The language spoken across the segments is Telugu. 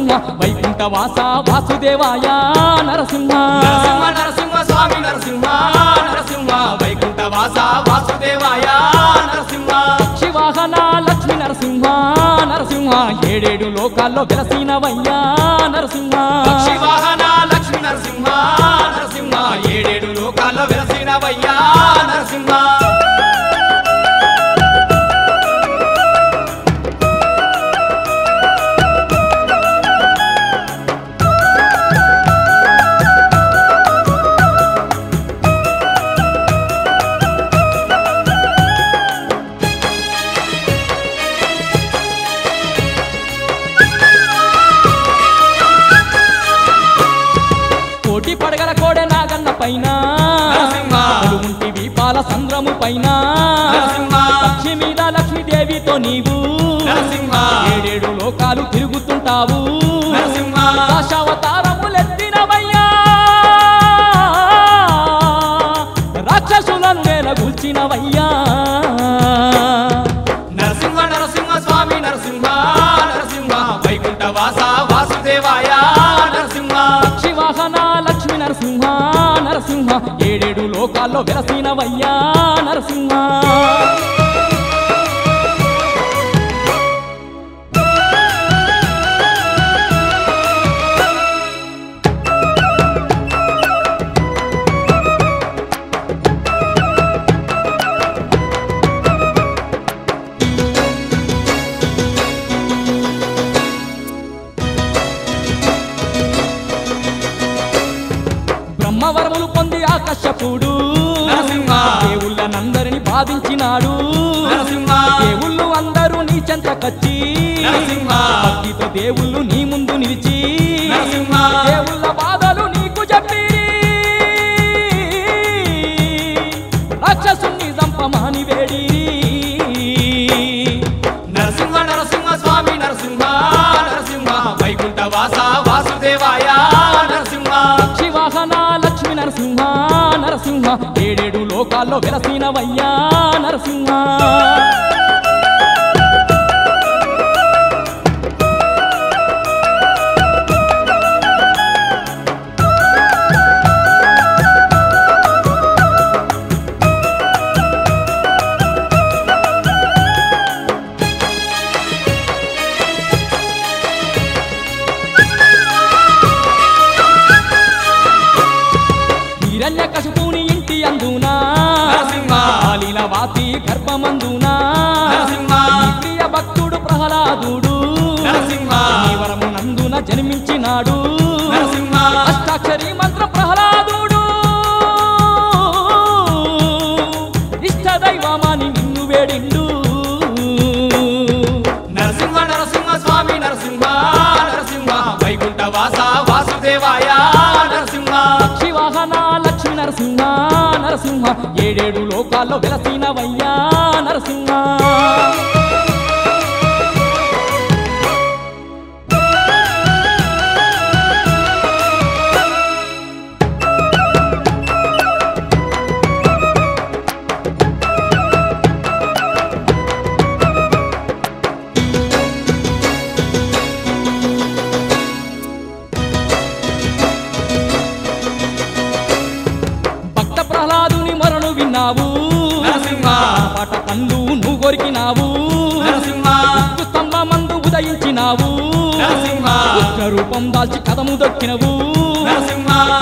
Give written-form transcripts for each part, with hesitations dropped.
నరసింహ వైకుంఠవాస వాసుదేవాయ నరసింహ నరసింహ నరసింహ స్వామి నరసింహ నరసింహ వైకుంఠవాస వాసుదేవాయ నరసింహ శివాహన లక్ష్మి నరసింహ నరసింహ ఏడేడు లోకాల్లో వెలసినవయ్యా నరసింహ శివాహన లక్ష్మి నరసింహ నరసింహ ఏడేడు లోకాల్లో వెలసినవయ్యా నరసింహ పడగల కోడె నాగన్న పైన ఉంటివి పాల సంద్రము పైన పక్షి మీద లక్ష్మీదేవితో నీవు ఏడేడు లోకాలు తిరుగుతుంటావు దశావతారములెత్తినవయ్యా రాక్షసులను నేలగూల్చినవయ్యా నరసింహ నరసింహ స్వామి నరసింహ నరసింహ వైకుంఠవాస వాసుదేవాయ నరసింహ శివాహన లక్ష్మి నరసింహ నరసింహ ఏడేడు లోకాల్లో వెలసినవయ్యా నరసింహ బ్రహ్మవరములు పొంది ఆకర్షపుడు దేవుళ్ళనందరిని బాధించినాడు దేవుళ్ళు అందరూ నీ చెంతకచ్చి భక్తితో దేవుళ్ళు నీ ముందు నిలిచి దేవుళ్ళ బాధలు నీకు చెప్పి రాక్షసుని చంపమాని వేడి నరసింహ నరసింహ స్వామి నరసింహ నరసింహ వైకుంఠవాస వాసుదేవాయ నరసింహ శివాహన లక్ష్మి నరసింహ నరసింహ ఏడేడు లోకాల్లో వెలసినవయ్యా నరసింహ హిరణ్యకశిపుని ఇంటి అందునా లీలవాతి గర్భమందునా ప్రియ భక్తుడు ప్రహ్లాదుడు వరమునందున జన్మించినాడు అష్టాక్షరి మంత్ర ప్రహ్లాదుడు ఇష్ట దైవమాని నిన్ను వేడిండు నరసింహ నరసింహ స్వామి నరసింహ నరసింహ వైకుంఠవాస వాసుదేవాయ నరసింహ శివాహన లక్ష్మి నరసింహ నరసింహ ఏడేడు లోకాల్లో వెలసినవయ్యా నరసింహ ప్రహ్లాదుని మరణు విన్నావు పాట కళ్ళు నువ్వు కొరికినావు స్తంభమందు ఉదయించినావు రూపం దాల్చి కథము దొక్కినవు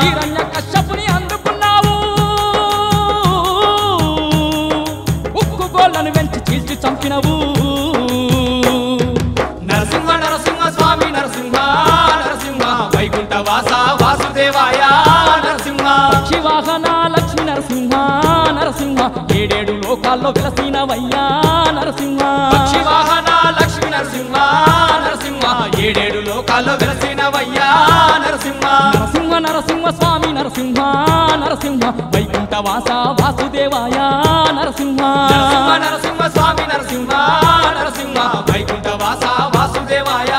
హిరణ్య కశ్యపుని అందుకున్నావు ఉక్కు గోళ్లను వెంచి చీల్చి చంపినవు నరసింహ నరసింహ స్వామి నరసింహ నరసింహ వైకుంఠవాస వాసుదేవాయ నరసింహ శివాహన లక్ష్మి నరసింహ నరసింహ ఏడేడు లోకాల్లో వెలసినవయ్యా నరసింహ శివాహన లక్ష్మి నరసింహ నరసింహ ఏడేడు లోకాల్లో వెలసినవయ్యా నరసింహ నరసింహ నరసింహ స్వామి నరసింహ నరసింహ వైకుంఠవాస వాసుదేవాయ నరసింహ నరసింహ నరసింహ స్వామి నరసింహ నరసింహ వైకుంఠవాస వాసుదేవాయ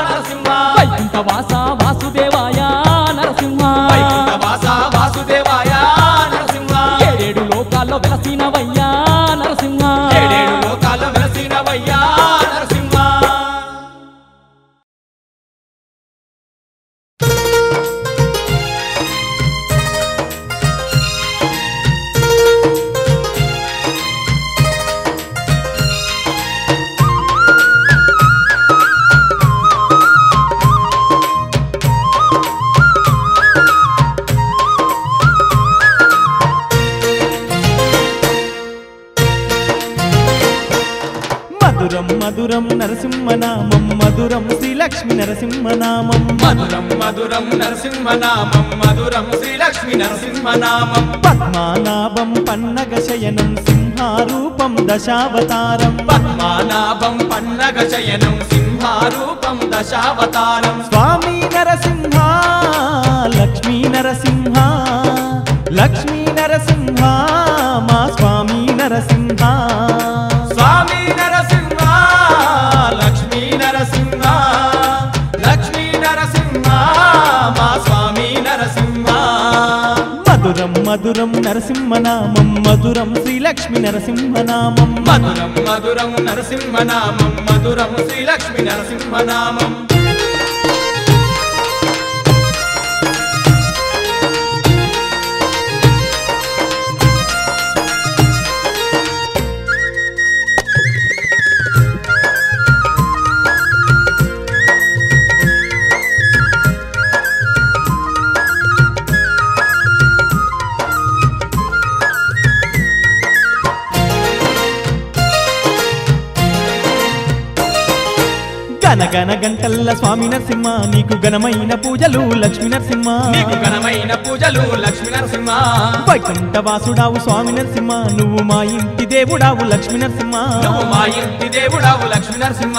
నరసింహ వైకుంఠవాస వాసుదేవాయ నరసింహ వైకుంఠవాస వాసుదేవాయ నరసింహ ఏడేడు లోకాల్లో వెలసినవయ్యా నరసింహ ఏడేడు లోకాల్లో వెలసినవయ్యా మధురం నరసింహనామం మధురం శ్రీలక్ష్మి నరసింహనామం మధురం మధురం నరసింహనామం మధురం శ్రీలక్ష్మి నరసింహనామం పద్మానాభం పన్నగ శయనం సింహారూపం దశావతారం పద్మానాభం పన్నగ శయనం సింహారూపం దశావతారం స్వామి నరసింహ లక్ష్మీ నరసింహ లక్ష్మీ నరసింహ మా స్వామి నరసింహ స్వామి నరసింహ లక్ష్మీ నరసింహ లక్ష్మీ నరసింహ మా స్వామి నరసింహ మధురం మధురం నరసింహనామం మధురం శ్రీలక్ష్మి నరసింహనామం మధురం మధురం నరసింహనామం మధురం శ్రీలక్ష్మి నరసింహనామం గనగన గంటల్ల స్వామి నరసింహ నీకు ఘనమైన పూజలు లక్ష్మీ నరసింహ నీకు ఘనమైన పూజలు లక్ష్మీ నరసింహ వైకుంఠ వాసుడావు స్వామి నరసింహ నువ్వు మా ఇంటి దేవుడావు లక్ష్మీ నరసింహ నువ్వు మా ఇంటి దేవుడావు లక్ష్మీ నరసింహ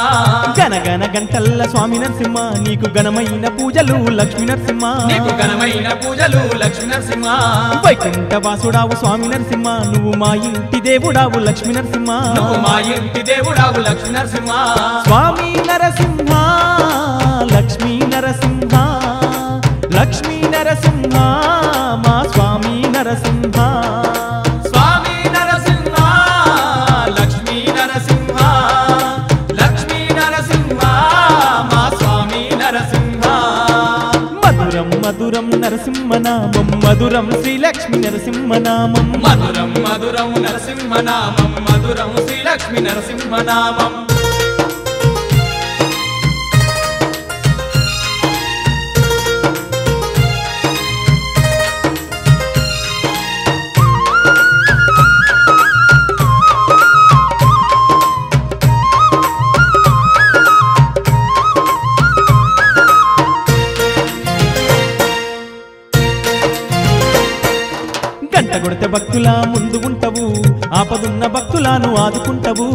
గనగన గంటల్ల స్వామి నరసింహ నీకు ఘనమైన పూజలు లక్ష్మీ నరసింహ నీకు ఘనమైన పూజలు లక్ష్మీ నరసింహ వైకుంఠ వాసుడావు స్వామి నరసింహ నువ్వు మా ఇంటి దేవుడావు లక్ష్మీ నరసింహ నువ్వు మా ఇంటి దేవుడావు లక్ష్మీ నరసింహ స్వామి నరసింహ లక్ష్మీ నరసింహ లక్ష్మీ నరసింహ మా స్వామి నరసింహ స్వామి నరసింహ లక్ష్మీ నరసింహ లక్ష్మీ నరసింహ మా స్వామి నరసింహ మధురం మధురం నరసింహనామం మధురం శ్రీలక్ష్మి నరసింహనామం మధురం మధురం నరసింహనామం మధురం శ్రీలక్ష్మి నరసింహనామం గంట కొడితే భక్తుల ముందు ఉంటవు ఆపదున్న భక్తులను ఆదుకుంటవు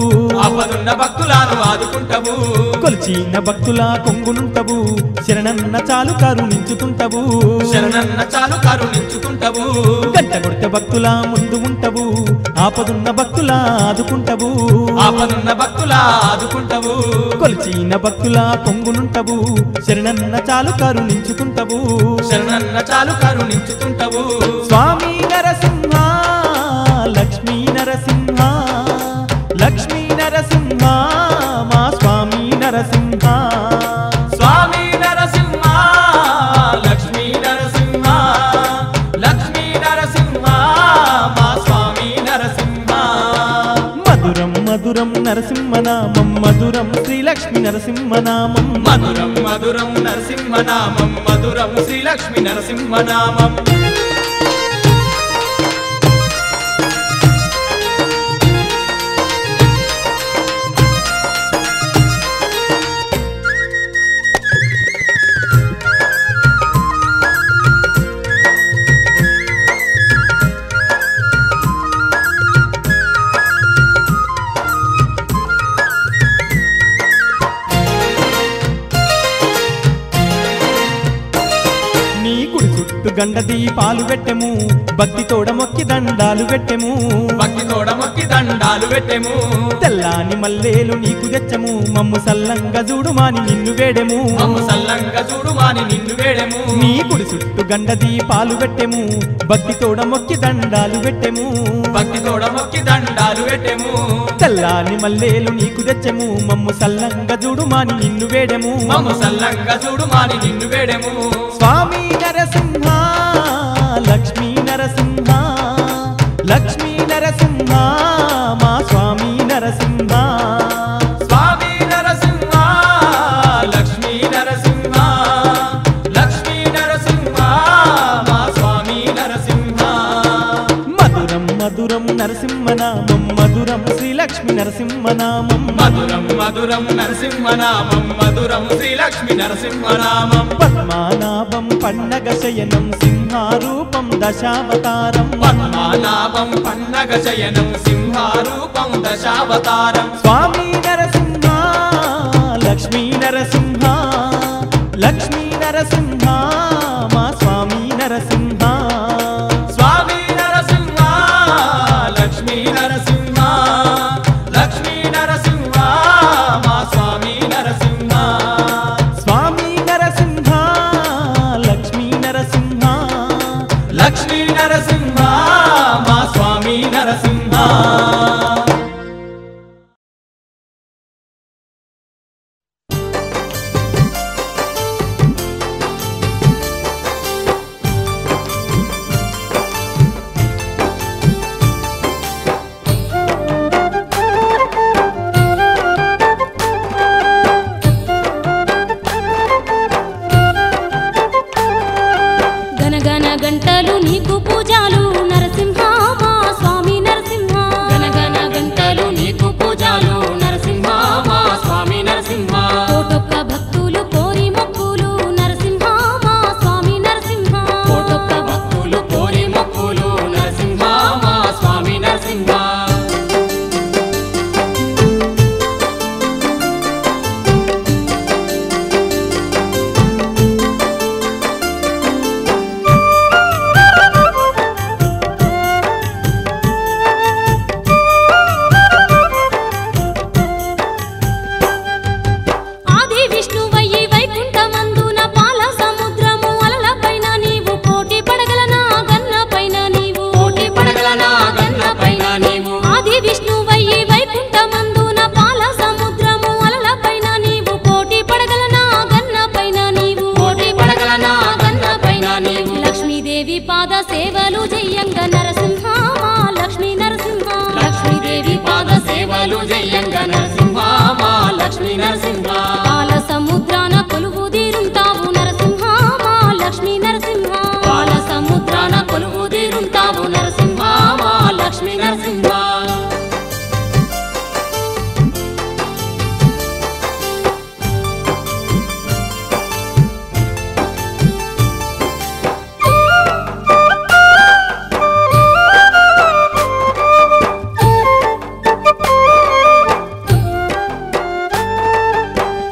ఆపదున్న భక్తులను ఆదుకుంటవు కొలిచిన భక్తుల కొంగునుంటవు శరణన్న చాలు కరుణించుతుంటవు శరణన్న చాలు కరుణించుకుంటవు గంట కొడితే భక్తుల ముందు ఉంటవు ఆపదున్న భక్తుల ఆదుకుంటవు ఆపదున్న భక్తుల ఆదుకుంటవు కొలిచిన భక్తుల కొంగునుంటవు శరణన్న చాలు కరుణించుతుంటవు శరణన్న చాలు కరుణించుతుంటవు స్వామి నరసింహ లక్ష్మీ నరసింహ లక్ష్మీ నరసింహ మా స్వామి నరసింహ స్వామి నరసింహ లక్ష్మీ నరసింహ లక్ష్మీ నరసింహ మా స్వామి నరసింహ మధురం మధురం నరసింహనామం మధురం శ్రీలక్ష్మి నరసింహనామం మధురం మధురం నరసింహనామం మధురం శ్రీలక్ష్మి నరసింహనామం నీ గుడి చుట్టూ గండ దీపాలు పెట్టెము భక్తి తోడ మొక్కి దండాలు పెట్టెము భక్తి తోడ మొక్కి దండాలు పెట్టెము తెల్లాని మల్లేలు నీకు తెచ్చము మమ్ము సల్లంగా చూడుమాని నిన్ను వేడెము మమ్ము సల్లంగా చూడుమాని నిన్ను వేడెము నీ గుడి చుట్టూ గండ దీపాలు పెట్టెము భక్తి తోడ మొక్కి దండాలు పెట్టెము భక్తి తోడ మొక్కి దండాలు పెట్టెము తెల్లాని మల్లేలు నీకు తెచ్చము మమ్ము సల్లంగా చూడుమాని నిన్ను వేడెము మమ్ము సల్లంగా చూడుమాని నిన్ను వేడెము స్వామి నరసింహ లక్ష్మీ నరసింహ లక్ష్మీ నరసింహ మా స్వామి నరసింహ స్వామి నరసింహ లక్ష్మీ నరసింహ లక్ష్మీ నరసింహ మా స్వామి నరసింహ మధురం మధురం నరసింహనామం మధురం శ్రీ లక్ష్మీ నరసింహనామం మధురం మధురం నరసింహనామం మధురం శ్రీలక్ష్మి నరసింహనామం పద్మానాభం పన్నగ శయనం సింహారూపం దశావతారం పద్మానాభం పన్నగ శయనం సింహారూపం దశావతారం స్వామి నరసింహ లక్ష్మీ నరసింహ లక్ష్మీ నరసింహ మా స్వామి నరసింహ స్వామి నరసింహ లక్ష్మీ నరసింహ లక్ష్మీ నరసింహ మా స్వామి నరసింహ స్వామి నరసింహ లక్ష్మీ నరసింహ లక్ష్మీ నరసింహ మా స్వామి నరసింహ గనగన గంటలు నీకు పూజలు నరసింహ మా స్వామి నరసింహ గనగన గంటలు నీకు పూజలు నరసింహ మా స్వామి నరసింహ కోటొక్క భక్తులు కోరి మొక్కులు నరసింహ మా స్వామి నరసింహ కోటొక్క భక్తులు కోరి మొక్కులు నరసింహ మా స్వామి నరసింహ ఆది విష్ణువయ్యి వైకుంఠమందున పాల సముద్రము అలలపైన నీవు కోటి పడగలనా గన్నపైన నీవు కోటి పడగలనా గన్నపైన నీవు ఆది విష్ణువయ్యి వైకుంఠమందున పాల సముద్రము అలలపైన నీవు కోటి పడగలనా గన్నపైన నీవు కోటి పడగలనా గన్నపైన నీవు లక్ష్మీదేవి పాద సేవలు జయ్యంగ నరసింహ మా లక్ష్మీ నరసింహ లక్ష్మీదేవి పాద సేవలు జయ్యంగ నరసింహ మా లక్ష్మీ నరసింహ పాల సముద్రాన కొలువు తీరుంటావు నరసింహ మా లక్ష్మీ నరసింహ పాల సముద్రాన కొలువు తీరుంటావు నరసింహ మా లక్ష్మీ నరసింహ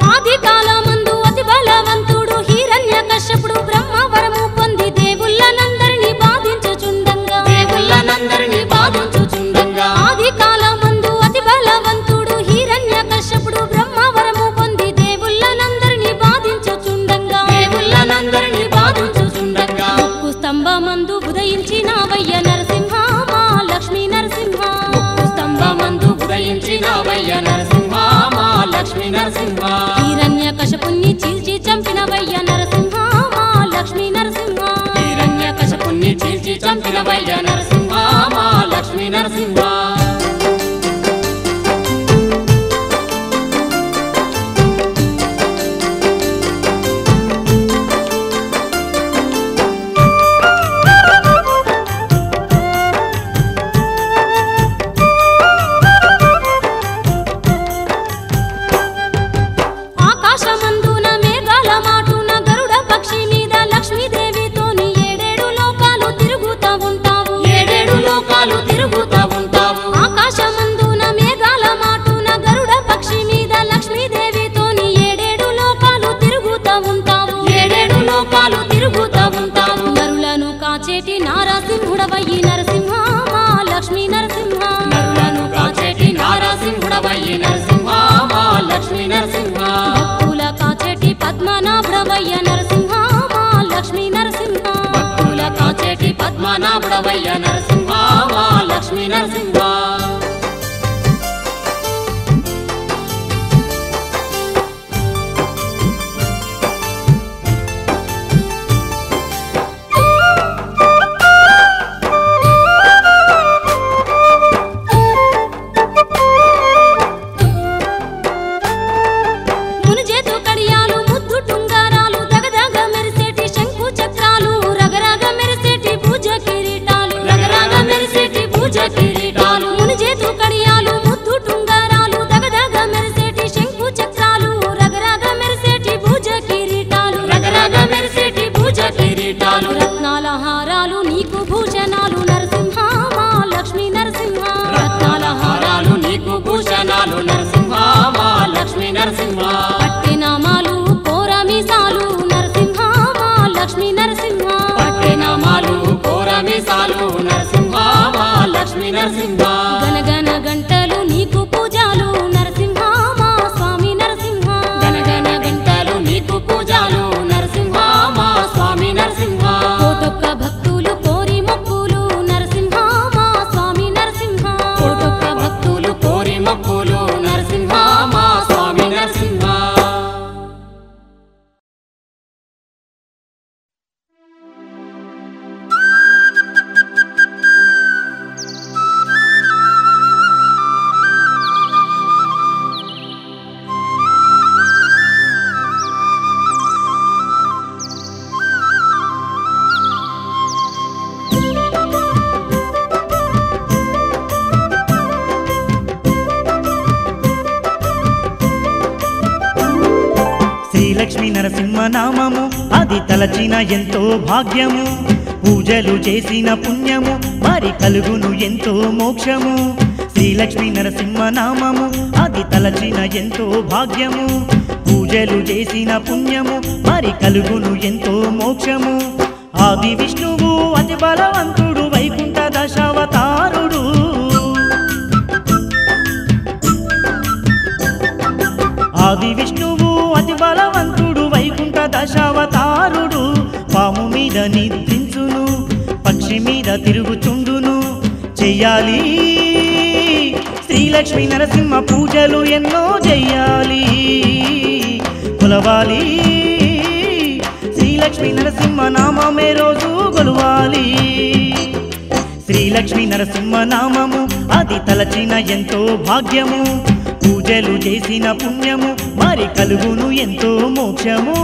ఆది కాలమందు అతి బలవంతుడు హిరణ్యకశ్యపుడు బ్రహ్మవరము పొంది దేవుళ్ళనందరినీ బాధించుచుండంగా దేవుళ్ళనందరినీ బాధించుచుండంగా ఆది కాలమందు అతి బలవంతుడు హిరణ్యకశ్యపుడు బ్రహ్మవరము పొంది దేవుళ్ళనందరినీ బాధించుచుండంగా దేవుళ్ళనందరినీ బాధించుచుండంగా ముక్కు స్తంభమందు ఉదయించినావయ్య నరసింహ మా లక్ష్మీ నరసింహ ముక్కు స్తంభమందు ఉదయించినావయ్య నరసింహ మా లక్ష్మీ నరసింహ హిరణ్యకశపుణ్ణి చీల్చి చంపినవయ్య నరసింహ మా లక్ష్మీ నరసింహ హిరణ్యకశపుణ్ణి చీల్చి చంపినవయ్య నరసింహ మా లక్ష్మీ నరసింహ ఆకాశమందున మేఘాల మాటున గరుడ పక్షి మీద లక్ష్మీదేవితోని ఏడేడు లోకాలు తిరుగుతా ఉంటావు ఏడేడు లోకాలు తిరుగుతా ఉంటావు ఆకాశమందున మేఘాల మాటున గరుడ పక్షి మీద లక్ష్మీదేవితోని ఏడేడు లోకాలు తిరుగుతా ఉంటావు ఏడేడు లోకాలు తిరుగుతా ఉంటావు నరులను కాచేటి నారసింహుడవయ్యి నరసింహ మా లక్ష్మీ నరసింహ నరులను కాచేటి నారసింహుడవయ్యి నరసింహ మా లక్ష్మీ నరసింహ భక్తుల కాచేటి పద్మనాభుడవయ్య నరసింహ మా లక్ష్మీ నరసింహ భక్తుల కాచేటి పద్మనాభుడవయ్య నరసింహ మా లక్ష్మీ నరసింహ మునిజేతు కడియాలు ముద్దు టుంగారాలు దగదగ మెరిసేటి శంకు చక్రాలు రగరగ మెరిసేటి పూజ కిరీటాలు రగరగ కిరీటాలు రత్నాల హారాలు నీకు భూషణాలు నరసింహ మా లక్ష్మీ నరసింహ రత్నాల హారాలు నీకు భూషణాలు నరసింహ మా లక్ష్మీ నరసింహ పట్టెనామాలు కోరమీసాలు నరసింహ మా లక్ష్మీ నరసింహ పట్టెనామాలు కోరమీసాలు నరసింహ మా లక్ష్మీ నరసింహ గనగన గంటలు నీకు పూజాలు నరసింహ మా స్వామి నరసింహ గనగన గంటలు నీకు పూజాలు నరసింహ మా స్వామి నరసింహ కోటొక్క భక్తులు కోరి మొక్కులు నరసింహ మా స్వామి నరసింహ కోటొక్క భక్తులు కోరి మొక్కులు నరసింహ మా స్వామి నరసింహ శ్రీలక్ష్మీ నరసింహ నామము అది తలచిన ఎంతో భాగ్యము పూజలు చేసిన పుణ్యము మరి కలుగును ఎంతో మోక్షము శ్రీలక్ష్మీ నరసింహ నామము అది తలచిన ఎంతో భాగ్యము పూజలు చేసిన పుణ్యము మరి కలుగును ఎంతో మోక్షము ఆది విష్ణువు అతి బలవంతుడు వైకుంఠ దశావతారుడు ఆది విష్ణువు అతి బలవంతుడు వైకుంఠ దశావతారుడు పాము మీద నిద్రించును పక్షి మీద తిరుగుచుండును చెయ్యాలి శ్రీలక్ష్మీ నరసింహ పూజలు ఎన్నో చెయ్యాలి కొలవాలి శ్రీలక్ష్మీ నరసింహ నామమే రోజు కొలవాలి శ్రీలక్ష్మీ నరసింహ నామము అది తలచిన ఎంతో భాగ్యము పూజలు చేసిన పుణ్యము మరి కలుగును ఎంతో మోక్షము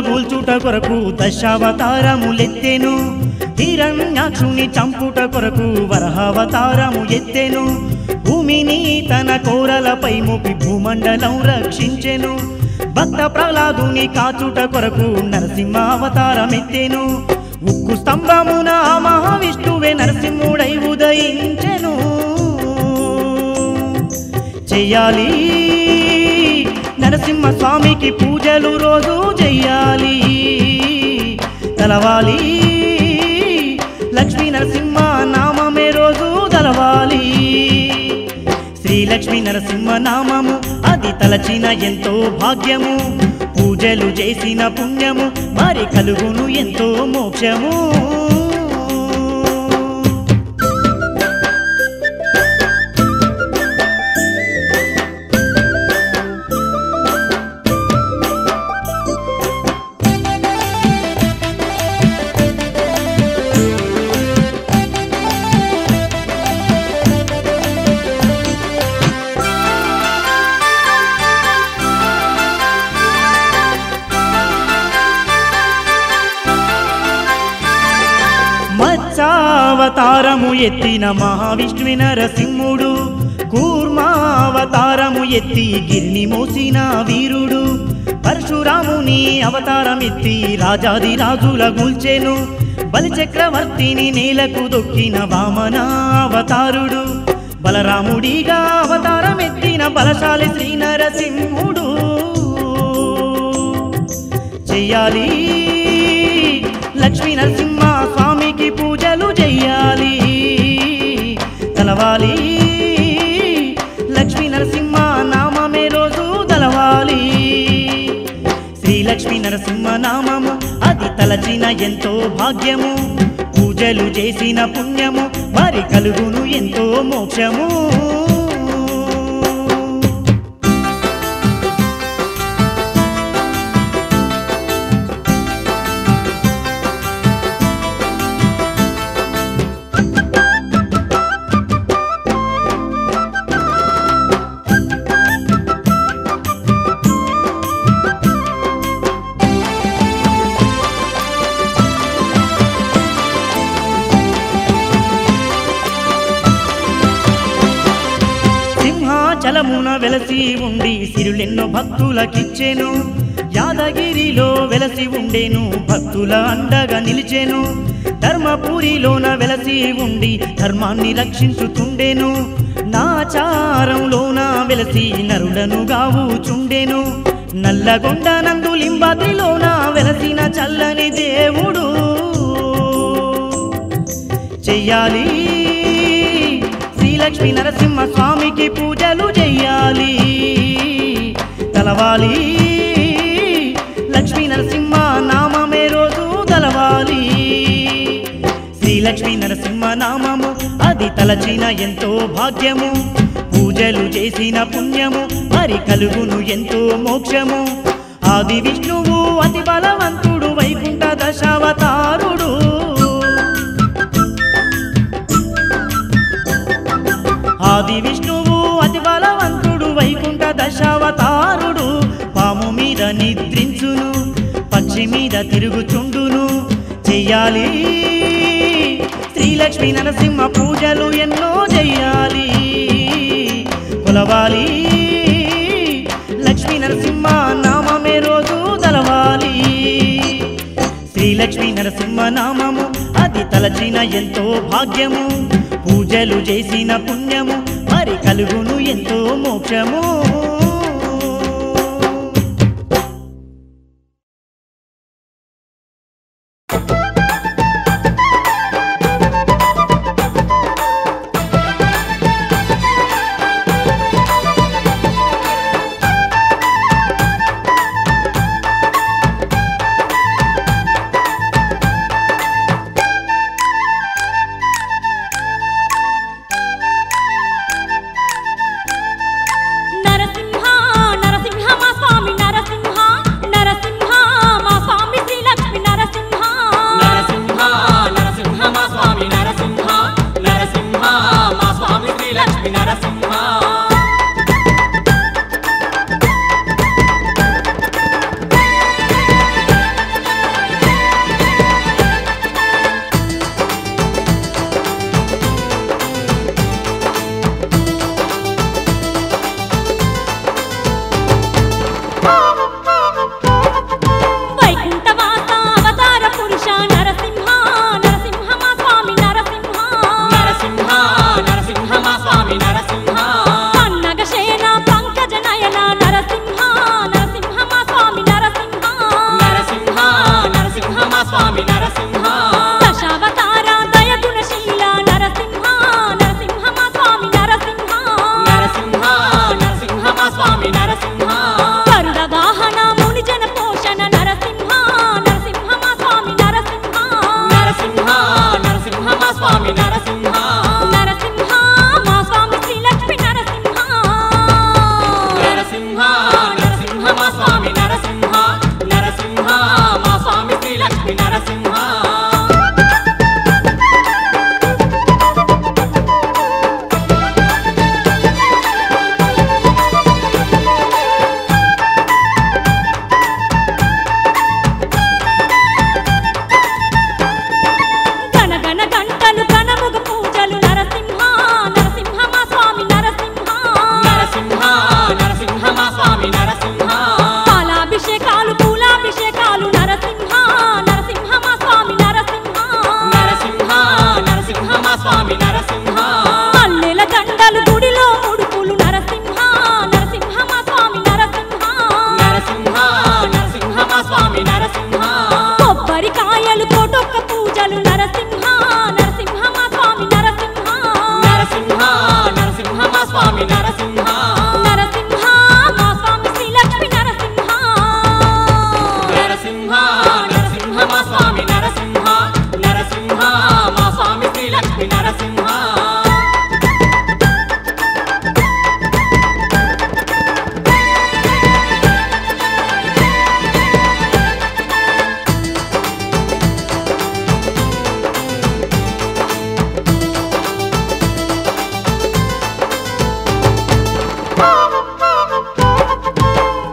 గూల్చుట కొరకు దశావతారములెత్తెను హిరణ్యాక్షుని చంపుట కొరకు వరహావతారము ఎత్తెను భూమిని తన కోరలపై మోపి భూమండలం రక్షించెను భక్త ప్రహ్లాదుని కాచుట కొరకు నరసింహావతారమెత్తెను ఉక్కు స్తంభమున మహావిష్ణువే నరసింహుడై ఉదయించెను చెయ్యాలి నరసింహ స్వామికి పూజలు రోజు చెయ్యాలి తలవాలి లక్ష్మీ నరసింహ నామమే రోజు తలవాలి శ్రీలక్ష్మీ నరసింహ నామము అది తలచిన ఎంతో భాగ్యము పూజలు చేసిన పుణ్యము మరి కలుగును ఎంతో మోక్షము అవతారము ఎత్తిన మహావిష్ణువి నరసింహుడు కూర్మావతారము ఎత్తి గిరిని మోసిన వీరుడు పరశురాముని అవతారం ఎత్తి రాజాది రాజుల గూల్చెను బలిచక్రవర్తిని నేలకు దొక్కిన వామన అవతారుడు బలరాముడిగా అవతారం ఎత్తిన బలశాలి శ్రీ నరసింహుడు చెయ్యాలి లక్ష్మీ నరసింహ స్వామికి పూజలు చెయ్యాలి తలవాలి లక్ష్మీ నరసింహ నామమే రోజు తలవాలి శ్రీలక్ష్మీ నరసింహ నామము అది తలచిన ఎంతో భాగ్యము పూజలు చేసిన పుణ్యము మరి కలుగును ఎంతో మోక్షము మఠమున వెలసి ఉండి సిరులెన్నో భక్తులకిచ్చెను యాదగిరిలో వెలసి ఉండేను భక్తుల అండగా నిలిచెను ధర్మపురిలోన వెలసి ఉండి ధర్మాన్ని రక్షించుతుండెను నాచారంలోన వెలసి నరులను గావుచుండెను నల్లగొండ నందు లింబాద్రిలోన వెలసిన చల్లని దేవుడు చెయ్యాలి శ్రీలక్ష్మీ నరసింహ స్వామికి పూజలు చెయ్యాలి తలవాలి లక్ష్మీ నరసింహ నామమే రోజు తలవాలి శ్రీలక్ష్మీ నరసింహ నామము అది తలచిన ఎంతో భాగ్యము పూజలు చేసిన పుణ్యము మరి కలుగును ఎంతో మోక్షము ఆది విష్ణువు అతి బలవంతుడు వైకుంఠ దశావతారుడు ఆది విష్ణువు అతి బలవంతుడు వైకుంఠ దశావతారుడు పాము మీద నిద్రించును పక్షి మీద తిరుగుచుండును చెయ్యాలి శ్రీలక్ష్మీ నరసింహ పూజలు ఎన్నో చెయ్యాలి కొలవాలి లక్ష్మీ నరసింహ నామమే రోజు తలవాలి శ్రీలక్ష్మీ నరసింహ నామము అది తలచిన ఎంతో భాగ్యము పూజలు చేసిన పుణ్యము మరి కలుగును ఎంతో మోక్షము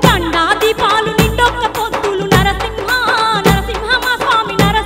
దండా దీపాలు నిండొక్క పొద్దులు నరసింహ నరసింహ మా స్వామి నరసింహ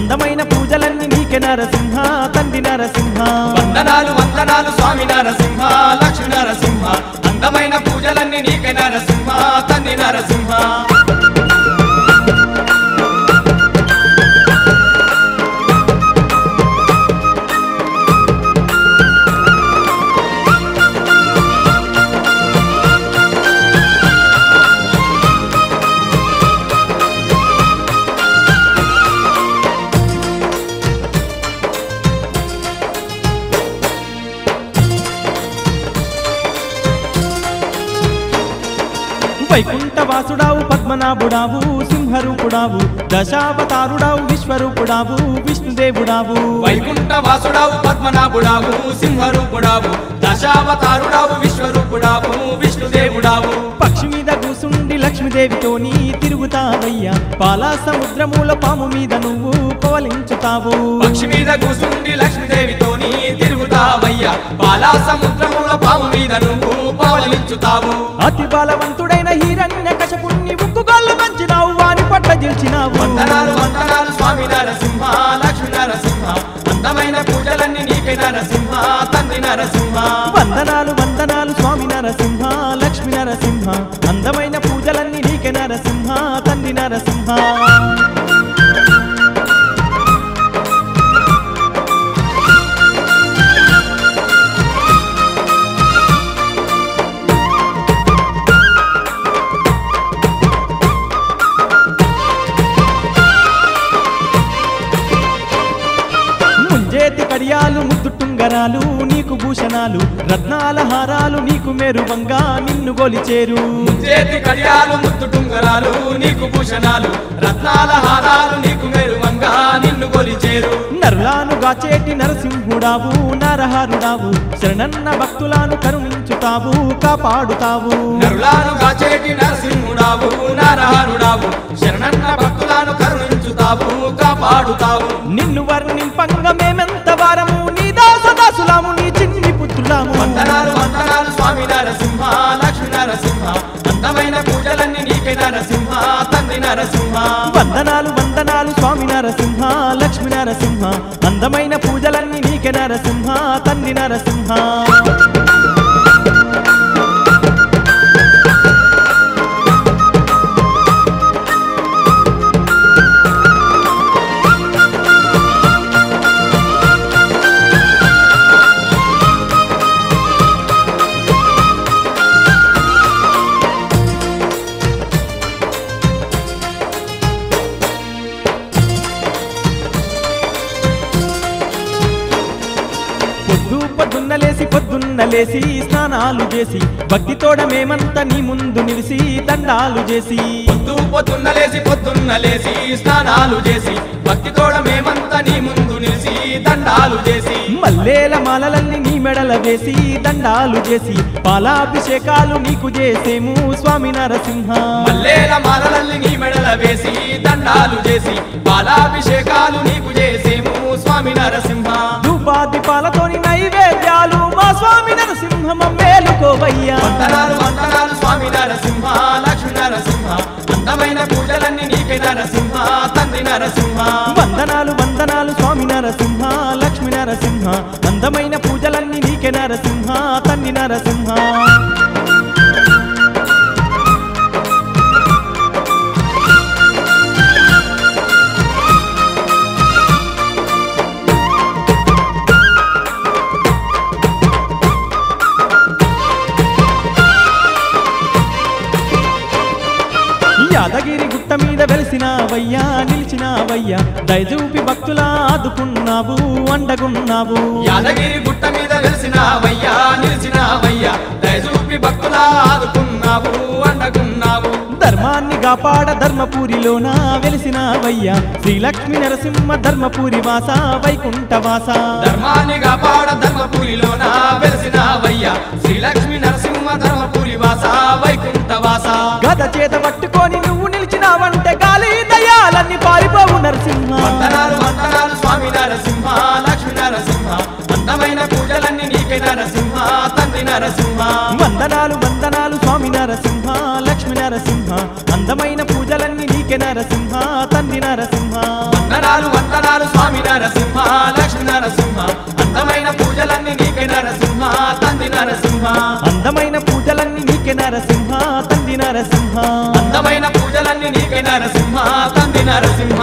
అందమైన పూజలన్నీ నీకే నరసింహ తండ్రి నరసింహ వందనాలు వందనాలు స్వామి నరసింహ లక్ష్మీ నరసింహ అందమైన పూజలన్నీ నీకే నరసింహ తండ్రి నరసింహ వైకుంఠవాసుడావు పద్మనాభుడావు సింహరూపుడావు దశావతారుడావు విశ్వరూపుడావు విష్ణుదేవుడావు వైకుంఠవాసుడావు పద్మనాభుడావు సింహరూపుడావు దశావతారుడావు విశ్వరూపుడావు విష్ణుదేవుడావు పక్షి మీద కూసుండి లక్ష్మీదేవితోని తిరుగుతావయ్యా పాలా సముద్రముల పాము మీద నువ్వు పవలించుతావు పక్షి మీద కూసుండి లక్ష్మీదేవితోని తిరుగుతావయ్యా బాలా సముద్రముల పాము మీద నువ్వు పవలించుతావు అతి బలవంతుడైన హిరణ్య కశపుణ్ణి ఉక్కుగాళ్ళు మంచినావు వాని పట్ల గెలిచినావు వందనాలు వందనాలు స్వామి నరసింహ లక్ష్మీ నరసింహ అందమైన పూజలన్నీ నీకే నరసింహ తండ్రి నరసింహ వందనాలు వందనాలు స్వామి నరసింహ లక్ష్మీ నరసింహ అందమైన పూజలన్నీ నీకే నరసింహ తండ్రి నరసింహ ముంజేతి కడియాలు ముద్దు టుంగరాలు నీకు భూషణాలు రత్నాల హారాలు నీకు మెరువంగా నిన్ను గొలిచేరు చేతి కడియాలు ముత్తు టుంగరాలు నీకు భూషణాలు రత్నాల హారాలు నీకు మెరువంగా నిన్ను కొలిచేరు నరులాను గాచేటి నరసింహుడావు నరహరుడావు శరణన్న భక్తులను కరుణించుతావు కాపాడుతావు నరులాను గాచేటి నరసింహుడావు నరహరుడావు శరణన్న భక్తులను కరుణించుతావు కాపాడుతావు నిన్ను వర్ణింపంగా మేమెంత వారము నీ దాసదాసులాము నీ చిన్ని పుత్రులాము వందనాలు వందనాలు స్వామి నరసింహ లక్ష్మీ నరసింహ అందమైన పూజలన్నీ నీకే నరసింహ తండ్రి నరసింహ వందనాలు వందనాలు స్వామి నరసింహ లక్ష్మీ నరసింహ అందమైన పూజలన్నీ నీకే నరసింహ తండ్రి నరసింహ పొద్దున్నలేసి స్నానాలు చేసి భక్తితోడ మేమంతా నీ ముందు నిలిసి దండాలు చేసి పొద్దున్నలేసి స్నానాలు చేసి భక్తితోడ మేమంతా నీ ముందు నిలిసి దండాలు చేసి మల్లేల మాలలన్నీ నీ మెడల వేసి దండాలు చేసి పాలాభిషేకాలు నీకు చేసేము స్వామి నరసింహ మల్లేల మాలలన్నీ నీ మెడల వేసి దండాలు చేసి పాలాభిషేకాలు నీకు చేసేము స్వామి నరసింహ ధూపాది పాలతోని నైవేద్యాలు మా స్వామి నరసింహ మమ్మేలుకోవయ్యా వందనాలు వందనాలు స్వామి నరసింహ లక్ష్మీ నరసింహ అందమైన పూజలన్నీ నీకే నరసింహ తండ్రి నరసింహ వందనాలు వందనాలు స్వామి నరసింహ లక్ష్మీ నరసింహ అందమైన పూజలన్నీ నీకే నరసింహ తండ్రి నరసింహ యాదగిరి గుట్ట మీద వెలిసినావయ్యా నిలిచినావయ్యా దయచూపి భక్తుల ఆదుకున్నావు అండగున్నావు యాదగిరి గుట్ట మీద వెలిసినావయ్యా నిలిచినావయ్యా దయచూపి భక్తుల ఆదుకున్నావు అండగున్నావు ధర్మాన్ని కాపాడ ధర్మపురిలోన వెలిసినావయ్యా శ్రీలక్ష్మీ నరసింహ ధర్మపురి వాస వైకుంఠవాస ధర్మాన్ని కాపాడ ధర్మపురిలోన వెలిసినావయ్యా శ్రీలక్ష్మీ నరసింహ ధర్మపురి వాస వైకుంఠవాస గద చేత పట్టుకొని నువ్వు నిలిచినావంటే గాలి దయాలన్నీ పారిపోవు నరసింహ వందనాలు వందనాలు స్వామి నరసింహ లక్ష్మీ నరసింహ అందమైన పూజలన్నీ నీకే నరసింహ తండ్రి నరసింహ వందనాలు వందనాలు స్వామి నరసింహ లక్ష్మీ నరసింహ అందమైన పూజలన్నీ నీకే నరసింహ తండ్రి నరసింహ వందనాలు వందనాలు నరసింహ తండ్రి నరసింహ అందమైన పూజలన్నీ నీకే నరసింహ తండ్రి నరసింహ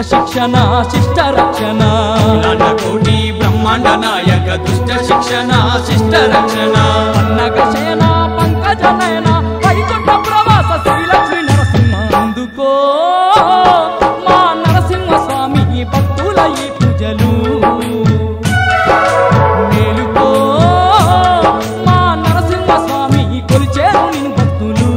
శిక్షణ శిష్ట రక్షణ కోటి బ్రహ్మాండ నాయక దుష్ట శిక్షణ శిష్ట రక్షణ పన్నగసేన పంకజనయన వైకుంఠ ప్రవాస శ్రీలక్ష్మీ నరసింహ అందుకో మా నరసింహ స్వామి భక్తుల ఈ పూజలు మేలుకో మా నరసింహ స్వామి కొలిచేరు నిన్ను భక్తులు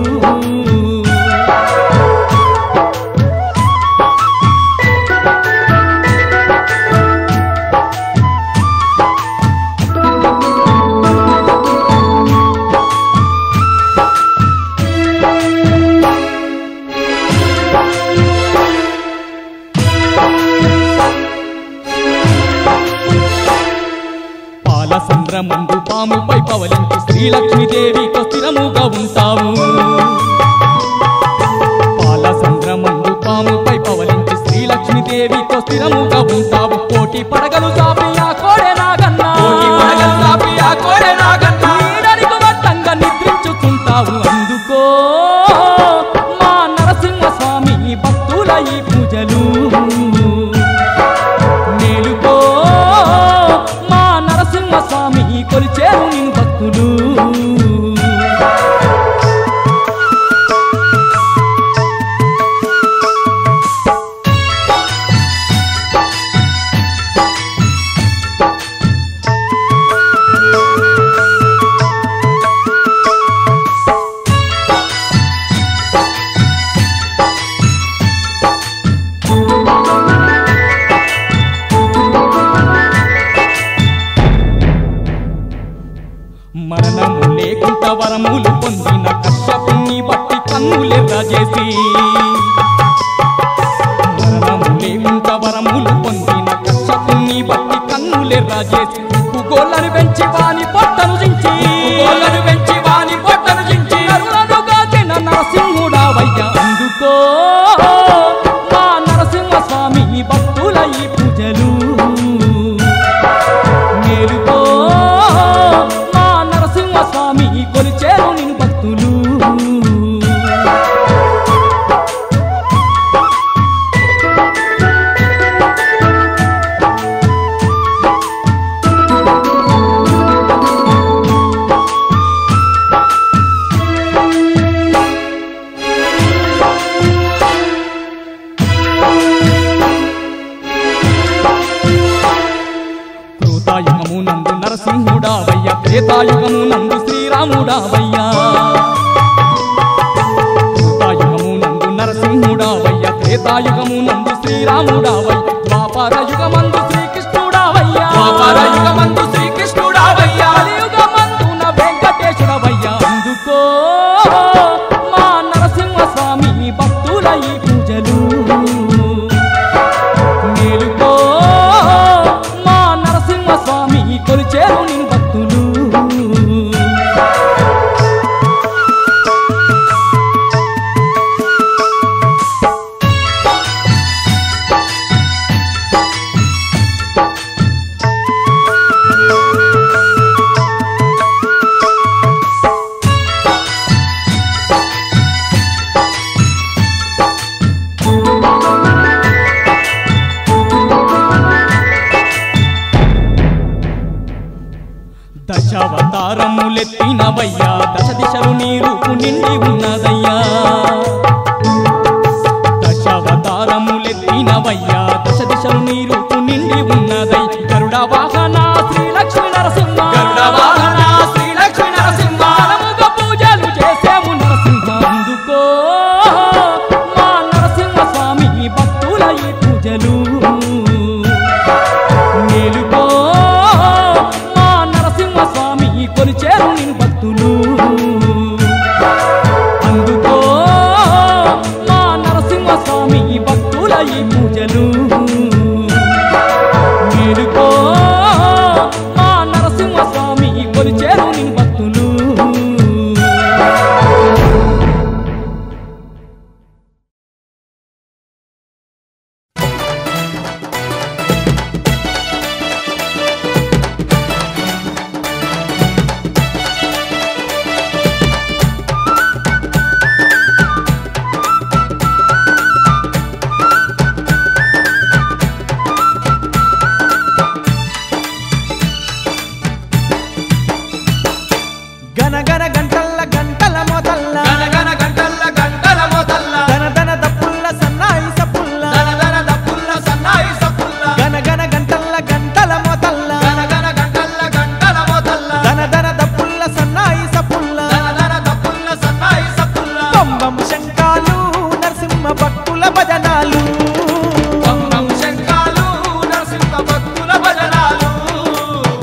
సంద్రమందు పాముపై పవలించి శ్రీలక్ష్మీదేవితో స్థిరముగా ఉంటావు పాల సంద్రమందు పాముపై పవలించి శ్రీలక్ష్మీదేవితో స్థిరముగా ఉంటావు కోటి పడగలు చాపి ఆ కోడే నాగన్న నీడనికి వట్టంగా నిద్రించుకుంటావు అందుకో మా నరసింహ స్వామి భక్తుల ఈ పూజలు మేలుకో మా నరసింహ స్వామి కొలిచేరు నిన్ను భక్తులు మరణము లేకుంట వరములు పొందిన కశ్యపుని బట్టి కన్నులెర్ర చేసి మరణము లేకుంట వరములు పొందిన కశ్యపుని బట్టి కన్నులెర్ర చేసి గోళ్ళను పెంచి వాని పొట్టను జించి కరుణను గాచిన నరసింహుడావయ్య అందుకో మా నరసింహ స్వామి భక్తుల ఈ పూజలు మేలుకో మా నరసింహ స్వామి కొలిచేరు నిన్ను భక్తులు కృతాయుగమునందు నరసింహుడావయ్య త్రేతాయుగమునందు శ్రీరాముడావయ్య కృతాయుగమునందు నరసింహుడావయ్య త్రేతాయుగమునందు శ్రీరాముడావయ్య ద్వాపర యుగమందు శ్రీకృష్ణుడావయ్య కలియుగమందున వెంకటేశుడవయ్య అందుకో మా నరసింహ స్వామి భక్తుల ఈ పూజలు మేలుకో మా నరసింహ స్వామి కొలిచేరు నిన్ను భక్తులు దశావతారములెత్తినవయ్యా దశ దిశలు నీ రూపు నిండి ఉన్నదయ్యా దశావతారములెత్తినవయ్యా దశ దిశలు నీ రూపు నిండి ఉన్నదై గరుడ వాహన శ్రీ లక్ష్మీ నరసింహ గరుడ వాహన శ్రీ లక్ష్మీ నరసింహ మనముగా పూజలు చేసేము నరసింహ అందుకో మా నరసింహ స్వామి భక్తుల ఈ పూజలు మేలుకో మా నరసింహ స్వామి కొలిచేరు నిన్ను భక్తులు అందుకో మా నరసింహ స్వామి భక్తుల ఈ పూజలు మేలుకో మా నరసింహ స్వామి కొలిచేరు నిన్ను భక్తులు గనగన గంటల్ల గంటల మొదల్ల గనగన గంటల్ల గంటల మొదల్ల దన దన దప్పుల్ల సన్నాయి సప్పుల్ల దనదన దప్పుల్ల సన్నాయి సప్పుల్ల గనగన గంటల్ల గంటల మొదల్ల గనగన గంటల్ల గంటల మొదల్ల దన దన దప్పుల్ల సన్నాయి సప్పుల్ల దనదన దప్పుల్ల సన్నాయి సప్పుల్ల పంబం శంకాలు నరసింహ భక్తుల భజనాలు పంబం శంఖాలు నరసింహ భక్తుల భజనాలు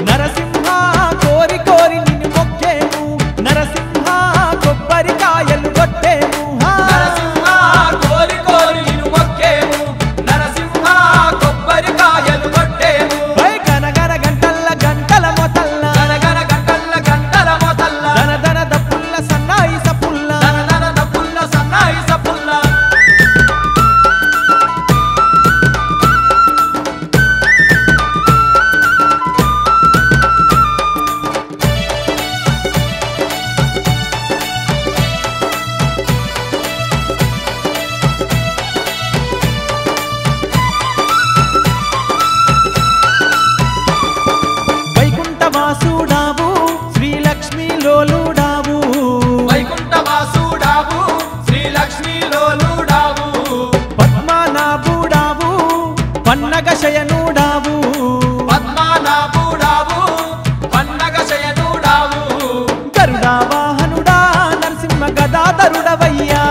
నరసింహ కోరి కోరి నిన్ను మొక్కేము నరసింహ కొబ్బరికాయలు కొట్టేము నరసింహ కోరి కోరి నిన్ను మొక్కేము నరసింహ కొబ్బరికాయలు కొట్టేము గనగన గంటల్ల గంటల మొదల్ల గనగన గంటల్ల గంటల మొదల్ల దన దన దప్పుల్ల సన్నాయి సప్పుల్ల దనదన దప్పుల్ల సన్నాయి సప్పుల్ల వైకుంఠవాసుడావు శ్రీలక్ష్మీ లోలుడావు వైకుంఠవాసుడావు శ్రీలక్ష్మీ లోలుడావు పద్మనాభుడావు పన్నగ శయనుడావు పద్మనాభుడావు పన్నగ శయనుడావు గరుడా వాహనుడా నరసింహ గదాధరుడవయ్యా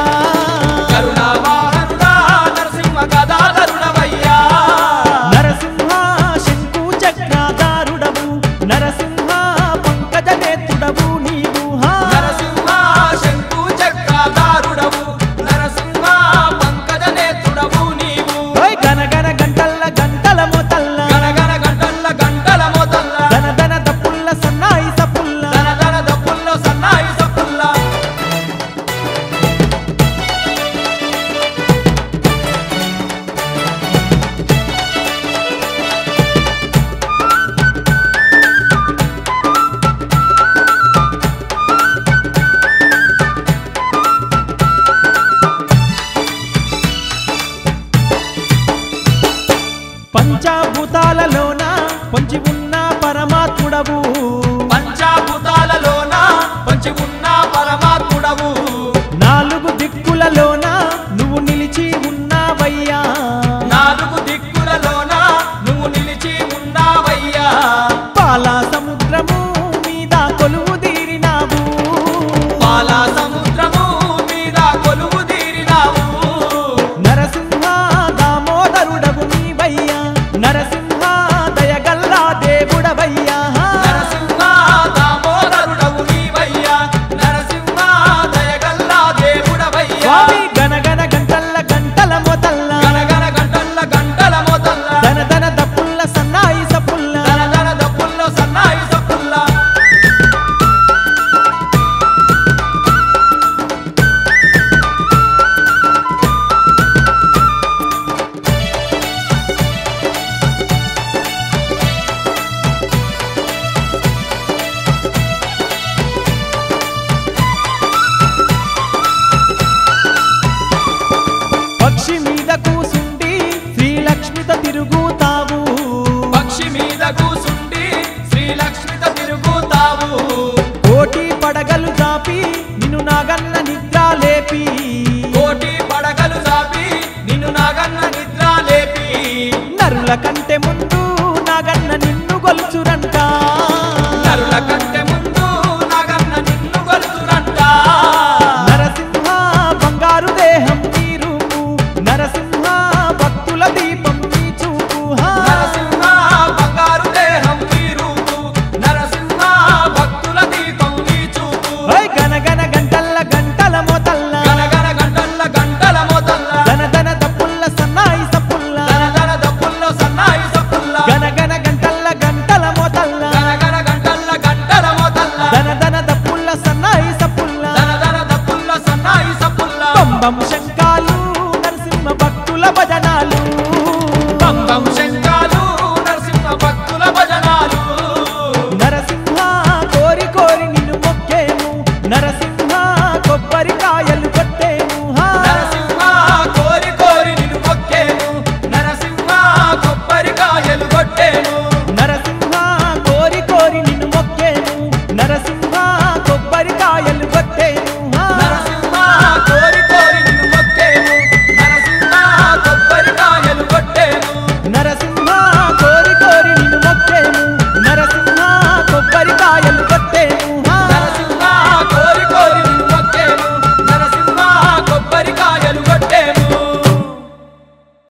కరుణావాహనుడా నరసింహ గదాధరుడవయ్యా నరసింహ శంకు చక్రాధారుడవు నరసింహ పంకజ నేత్రుడవు నీవు నరసింహ శంకు చక్రధారుడవు నరసింహ పంకజ నేత్రుడవు నీవు గనగన గంటల్ల గంటల మొదల్ల గనగన గంటల్ల గంటల మొదల్ల దన దన దప్పుల్ల సన్నాయి సప్పుల్ల దనదన దప్పుల్ల సన్నాయి సప్పుల్ల పంచాభూతాలలోన పొంచి ఉన్న పరమాత్ముడవు పంచాభూతాలలోన పంచి ఉన్న పరమాత్ముడవు నాలుగు దిక్కులలోన నువ్వు నిలిచి ఉన్నావయ్యా నాలుగు దిక్కులలోన నువ్వు నిలిచి ఉన్నావయ్యా పాలా సముద్రము మీద కొలువు తీరినావు పాలా సముద్రము మీద కొలువు తీరినావు నరసింహ దామోదరుడవు నీవయ్యా నరసింహ దయగల్లా దేవుడవయ్యా నరసింహ దామోదరుడవు నీవయ్యా నరసింహ దయగల్లా దేవుడవయ్యా స్వామి గనగన గంటల్ల గంటల మొదల్ల గనగన గంటల్ల గంటల మొదల్ల దన దన దప్పుల్ల సన్నాయి సప్పుల్ల దనదన దప్పుల్ల సన్నాయి సప్పుల్ల పక్షి మీద కూసుండి శ్రీలక్ష్మితో తిరుగుతావు పక్షి మీద కూసుండి శ్రీలక్ష్మితో తిరుగుతావు కోటి కంటే ముందు నాగన్న నిన్ను గొలుచురంట నరుల కంటే